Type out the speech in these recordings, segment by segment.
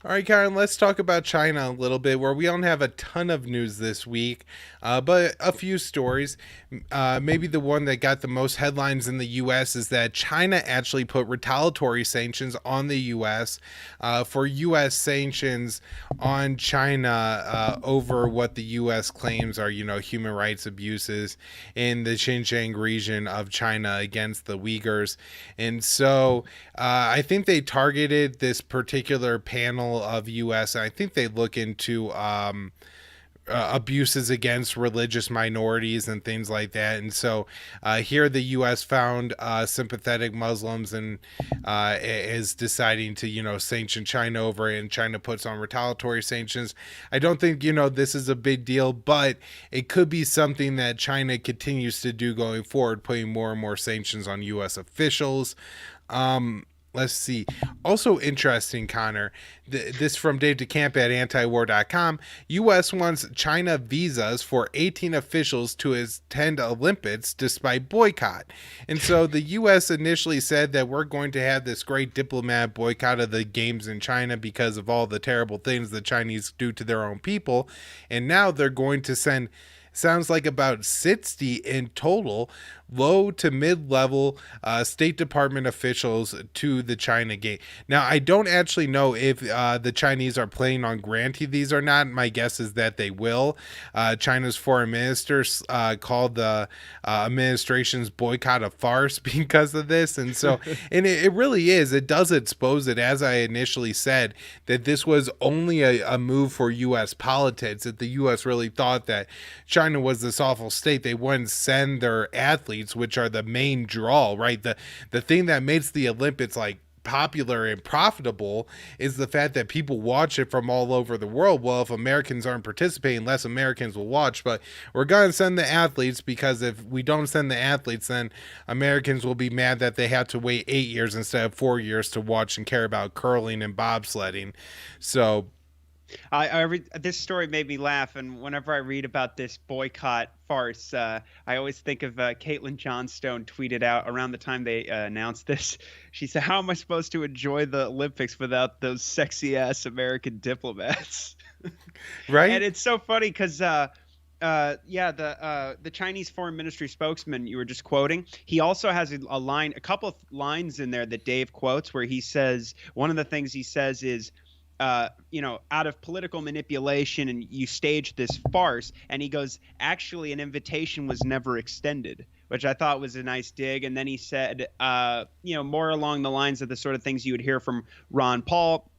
All right, Karen, let's talk about China a little bit, where we don't have a ton of news this week, but a few stories. Maybe the one that got the most headlines in the U.S. is that China actually put retaliatory sanctions on the U.S. For U.S. sanctions on China over what the U.S. claims are, human rights abuses in the Xinjiang region of China against the Uyghurs. And so I think they targeted this particular panel of U.S. I think they look into abuses against religious minorities and things like that. And so here the U.S. found sympathetic Muslims and is deciding to, sanction China over it, and China puts on retaliatory sanctions. I don't think, this is a big deal, but it could be something that China continues to do going forward, putting more and more sanctions on U.S. officials. Let's see. Also interesting, Connor. This from Dave DeCamp at antiwar.com. U.S. wants China visas for 18 officials to attend Olympics despite boycott. And so the U.S. initially said that we're going to have this great diplomat boycott of the games in China because of all the terrible things the Chinese do to their own people. And now they're going to send, sounds like about 60 in total, low to mid-level State Department officials to the China game. Now, I don't actually know if the Chinese are planning on granting these or not. My guess is that they will. China's foreign minister called the administration's boycott a farce because of this. And so, and it really is. It does expose it, as I initially said, that this was only a move for U.S. politics, that the U.S. really thought that China was this awful state. They wouldn't send their athletes, which are the main draw, right? The thing that makes the Olympics like popular and profitable is the fact that people watch it from all over the world. Well, if Americans aren't participating, less Americans will watch, but we're going to send the athletes, because if we don't send the athletes, then Americans will be mad that they have to wait 8 years instead of 4 years to watch and care about curling and bobsledding. So this story made me laugh, and whenever I read about this boycott farce, I always think of Caitlin Johnstone tweeted out around the time they announced this. She said, "How am I supposed to enjoy the Olympics without those sexy ass American diplomats?" right. And it's so funny because the Chinese foreign ministry spokesman you were just quoting, he also has a couple of lines in there that Dave quotes, where he says, one of the things he says is, out of political manipulation, and you staged this farce. And he goes, actually, an invitation was never extended, which I thought was a nice dig. And then he said, more along the lines of the sort of things you would hear from Ron Paul.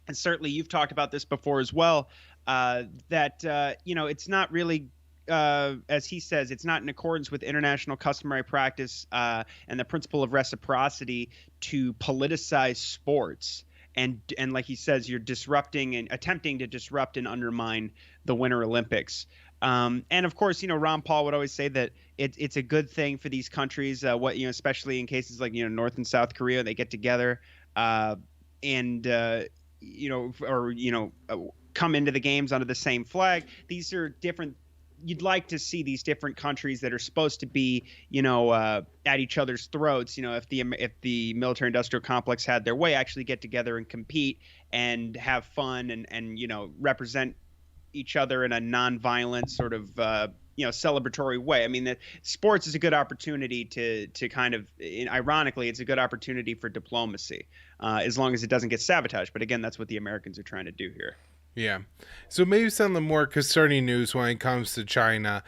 And certainly you've talked about this before as well, that it's not really, as he says, it's not in accordance with international customary practice and the principle of reciprocity to politicize sports. And like he says, you're disrupting and attempting to disrupt and undermine the Winter Olympics. And of course, Ron Paul would always say that it's a good thing for these countries, especially in cases like, North and South Korea, they get together and come into the games under the same flag. These are different. You'd like to see these different countries that are supposed to be, at each other's throats. If the military-industrial complex had their way, actually get together and compete and have fun and represent each other in a non-violent sort of celebratory way. I mean, the sports is a good opportunity to kind of, ironically, it's a good opportunity for diplomacy, as long as it doesn't get sabotaged. But again, that's what the Americans are trying to do here. Yeah. So maybe some of the more concerning news when it comes to China.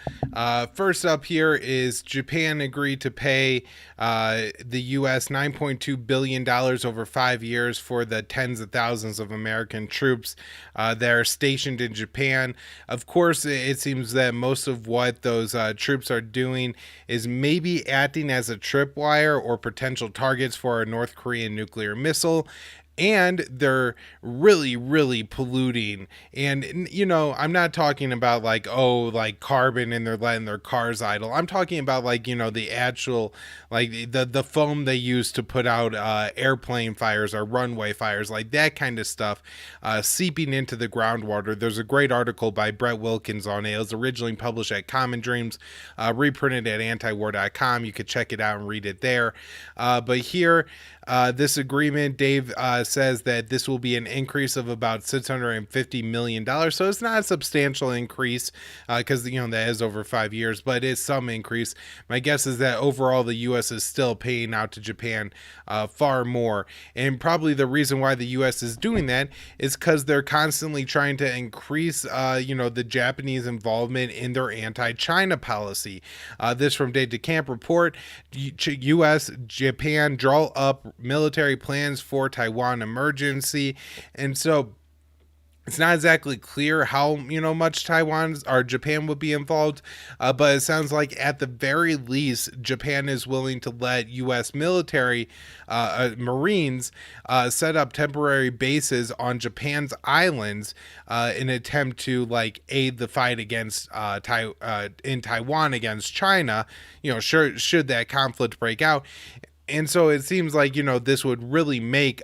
First up here is Japan agreed to pay the U.S. $9.2 billion over 5 years for the tens of thousands of American troops that are stationed in Japan. Of course, it seems that most of what those troops are doing is maybe acting as a tripwire or potential targets for a North Korean nuclear missile. And they're really, really polluting. And, I'm not talking about like carbon and they're letting their cars idle. I'm talking about the actual, the foam they use to put out airplane fires or runway fires, like that kind of stuff seeping into the groundwater. There's a great article by Brett Wilkins on it. It was originally published at Common Dreams, reprinted at antiwar.com. You could check it out and read it there. But here, this agreement, Dave says that this will be an increase of about $650 million. So it's not a substantial increase because, that is over 5 years, but it is some increase. My guess is that overall the U.S. is still paying out to Japan far more. And probably the reason why the U.S. is doing that is because they're constantly trying to increase, the Japanese involvement in their anti-China policy. This from Date to Camp report, U.S. Japan draw up military plans for Taiwan emergency. And so it's not exactly clear how much Taiwan or Japan would be involved, but it sounds like at the very least Japan is willing to let U.S. military Marines set up temporary bases on Japan's islands in an attempt to aid the fight against in Taiwan against China. Should that conflict break out. And so it seems like, this would really make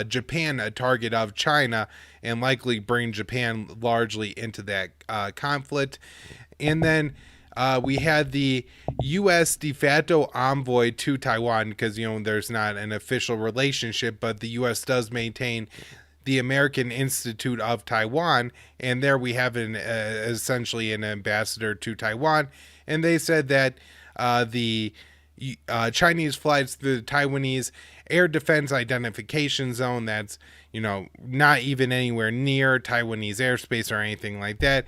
Japan a target of China and likely bring Japan largely into that conflict. And then we had the U.S. de facto envoy to Taiwan because, there's not an official relationship, but the U.S. does maintain the American Institute of Taiwan. And there we have essentially an ambassador to Taiwan. And they said that the Chinese flights through the Taiwanese air defense identification zone, that's not even anywhere near Taiwanese airspace or anything like that,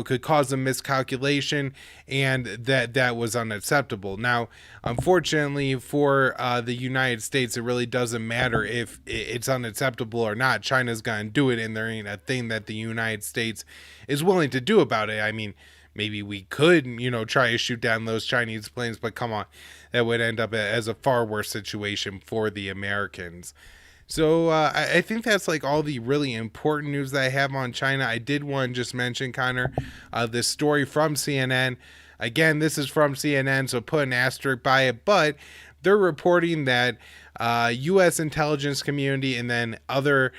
could cause a miscalculation, and that was unacceptable. Now, unfortunately for the United States, it really doesn't matter if it's unacceptable or not. China's gonna do it, and there ain't a thing that the United States is willing to do about it. I mean, maybe we could, try to shoot down those Chinese planes, but come on, that would end up as a far worse situation for the Americans. So I think that's all the really important news that I have on China. I did want to just mention, Connor, this story from CNN. Again, this is from CNN, so put an asterisk by it, but they're reporting that U.S. intelligence community and then other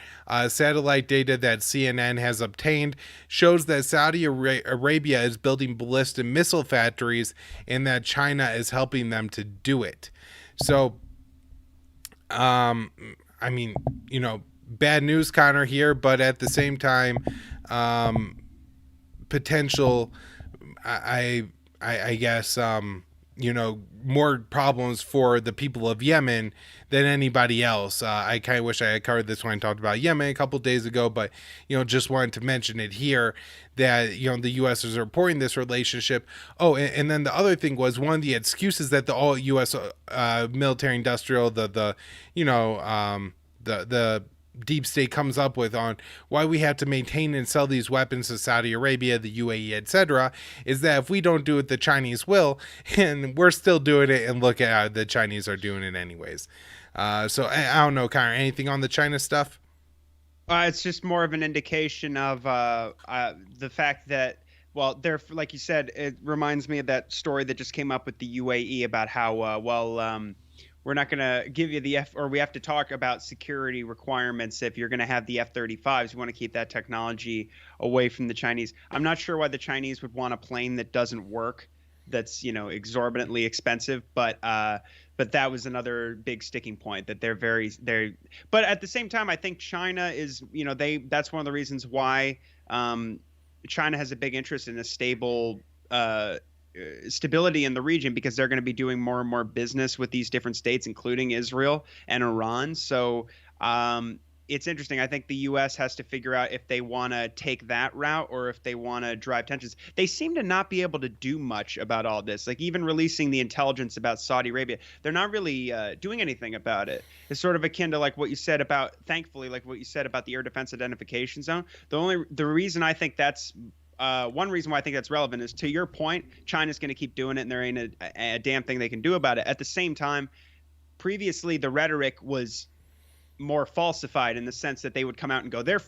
satellite data that CNN has obtained shows that Saudi Arabia is building ballistic missile factories and that China is helping them to do it. So, bad news, Connor, here, but at the same time, potential, I guess, more problems for the people of Yemen than anybody else. I kind of wish I had covered this when I talked about Yemen a couple days ago, but, just wanted to mention it here that, the U.S. is reporting this relationship. Oh, and then the other thing was one of the excuses that the all U.S. Military industrial, the deep state comes up with on why we have to maintain and sell these weapons to Saudi Arabia, the UAE, etc., is that if we don't do it, the Chinese will, and we're still doing it, and look at how the Chinese are doing it anyways. So I don't know, Connor, anything on the China stuff? It's just more of an indication of the fact that, well, they're, like you said, it reminds me of that story that just came up with the UAE about how, we're not going to give you or we have to talk about security requirements if you're going to have the F-35s. We want to keep that technology away from the Chinese. I'm not sure why the Chinese would want a plane that doesn't work, that's, exorbitantly expensive, but that was another big sticking point, that but at the same time, I think China is, that's one of the reasons why China has a big interest in a stability in the region, because they're going to be doing more and more business with these different states, including Israel and Iran. So it's interesting. I think the U.S. has to figure out if they want to take that route or if they want to drive tensions. They seem to not be able to do much about all this. Even releasing the intelligence about Saudi Arabia, they're not really doing anything about it. It's sort of akin to what you said about, thankfully, what you said about the air defense identification zone. The reason I think that's one reason why I think that's relevant is, to your point, China's going to keep doing it, and there ain't a damn thing they can do about it. At the same time, previously the rhetoric was more falsified in the sense that they would come out and go, they're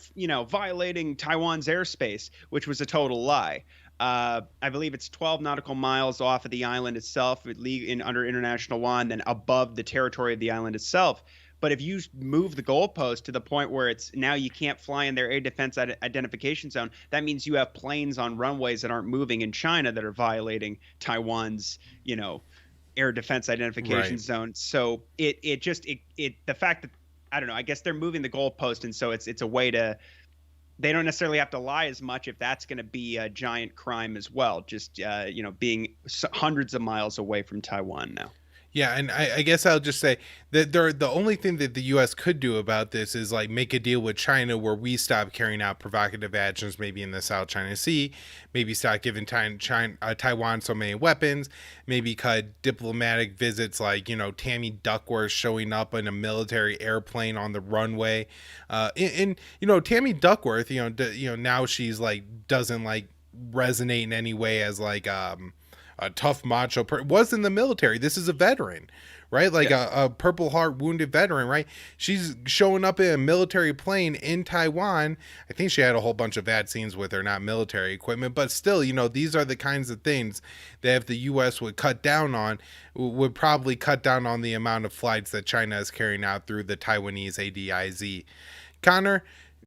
violating Taiwan's airspace, which was a total lie. I believe it's 12 nautical miles off of the island itself, under international law, and then above the territory of the island itself. But if you move the goalpost to the point where it's now you can't fly in their air defense identification zone, that means you have planes on runways that aren't moving in China that are violating Taiwan's, air defense identification zone. So the fact that I don't know. I guess they're moving the goalpost, and so it's a way to. They don't necessarily have to lie as much if that's going to be a giant crime as well. Just being hundreds of miles away from Taiwan now. Yeah, and I guess I'll just say that the only thing that the U.S. could do about this is like make a deal with China where we stop carrying out provocative actions, maybe in the South China Sea, maybe stop giving Taiwan so many weapons, maybe cut diplomatic visits like Tammy Duckworth showing up in a military airplane on the runway, Tammy Duckworth, now she's like doesn't like resonate in any way as like a tough macho was in the military. This is a veteran, right? Like a Purple Heart wounded veteran, right? She's showing up in a military plane in Taiwan. I think she had a whole bunch of bad scenes with her, not military equipment, but still, these are the kinds of things that if the U.S. would cut down on, would probably cut down on the amount of flights that China is carrying out through the Taiwanese ADIZ. Connor,